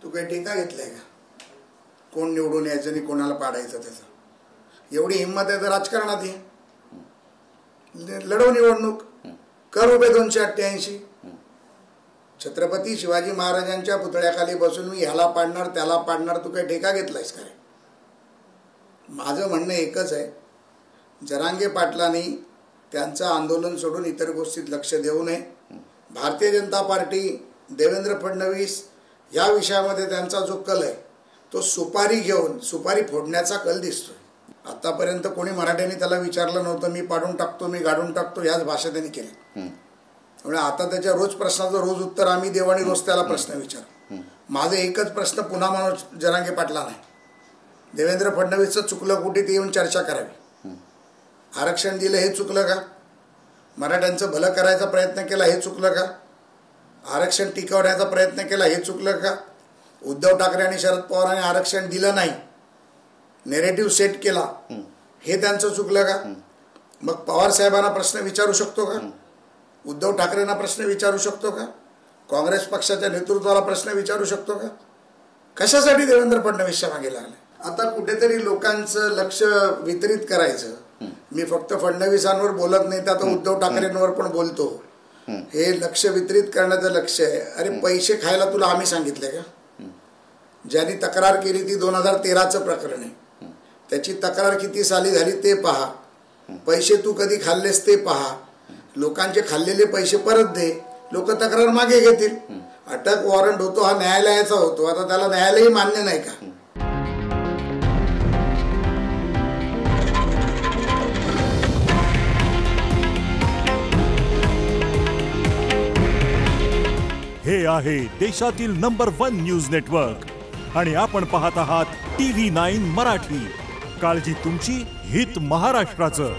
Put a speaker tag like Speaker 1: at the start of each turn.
Speaker 1: तू काही टीका घेतलाय का? कोण निवडून यायचं आणि कोणाला पाडायचं त्याचं एवढी हिंमत आहे तर राजकारणात ये, लढव निवडणूक, कर उभे 288. छत्रपती शिवाजी महाराजांच्या पुतळ्याखाली बसून मी ह्याला पाडणार त्याला पाडणार, तू काही ठेका घेतलायस का रे? माझं म्हणणं एकच आहे, जरांगे पाटलांनी त्यांचं आंदोलन सोडून इतर गोष्टीत लक्ष देऊ नये. भारतीय जनता पार्टी, देवेंद्र फडणवीस या विषयामध्ये त्यांचा जो कल आहे तो सुपारी घेऊन सुपारी फोडण्याचा कल दिसतोय. आतापर्यंत कोणी मराठ्यांनी त्याला विचारलं नव्हतं मी पाडून टाकतो मी गाडून टाकतो, याच भाषा त्यांनी केल्या. त्यामुळे आता त्याच्या रोज प्रश्नाचं रोज उत्तर आम्ही देऊ आणि रोज त्याला प्रश्न विचारू. माझं एकच प्रश्न पुन्हा मनोज जरांगे पाटला नाही, देवेंद्र फडणवीसचं चुकलं कुठे ते येऊन चर्चा करावी. आरक्षण दिलं हे चुकलं का? मराठ्यांचं भलं करायचा प्रयत्न केला हे चुकलं का? आरक्षण टिकवण्याचा प्रयत्न केला हे चुकलं का? उद्धव ठाकरे आणि शरद पवारांनी आरक्षण दिलं नाही, नेरेटिव्ह सेट केला, हे त्यांचं चुकलं का? मग पवार साहेबांना प्रश्न विचारू शकतो का? उद्धव ठाकरेंना प्रश्न विचारू शकतो का? काँग्रेस पक्षाच्या नेतृत्वाला प्रश्न विचारू शकतो का? कशासाठी देवेंद्र फडणवीसच्या मागे लागले? आता कुठेतरी लोकांचं लक्ष वितरित करायचं. मी फक्त फडणवीसांवर बोलत नाही तर आता उद्धव ठाकरेंवर पण बोलतो. हे लक्ष वितरित करण्याचं लक्ष आहे. अरे पैसे खायला तुला आम्ही सांगितले का? ज्यांनी तक्रार केली ती 2013चं प्रकरण आहे. त्याची तक्रार किती साली झाली ते पहा, पैसे तू कधी खाल्लेस ते पहा, लोकांचे खाल्लेले पैसे परत दे, लोक तक्रार मागे घेतील. अटक वॉरंट होतो हा न्यायालयाचा होतो, आता त्याला न्यायालयही मान्य नाही का?
Speaker 2: हे आहे देशातील नंबर 1 न्यूज नेटवर्क आणि आपण पाहत आहात TV9 मराठी. काळजी तुमची, हित महाराष्ट्राचं.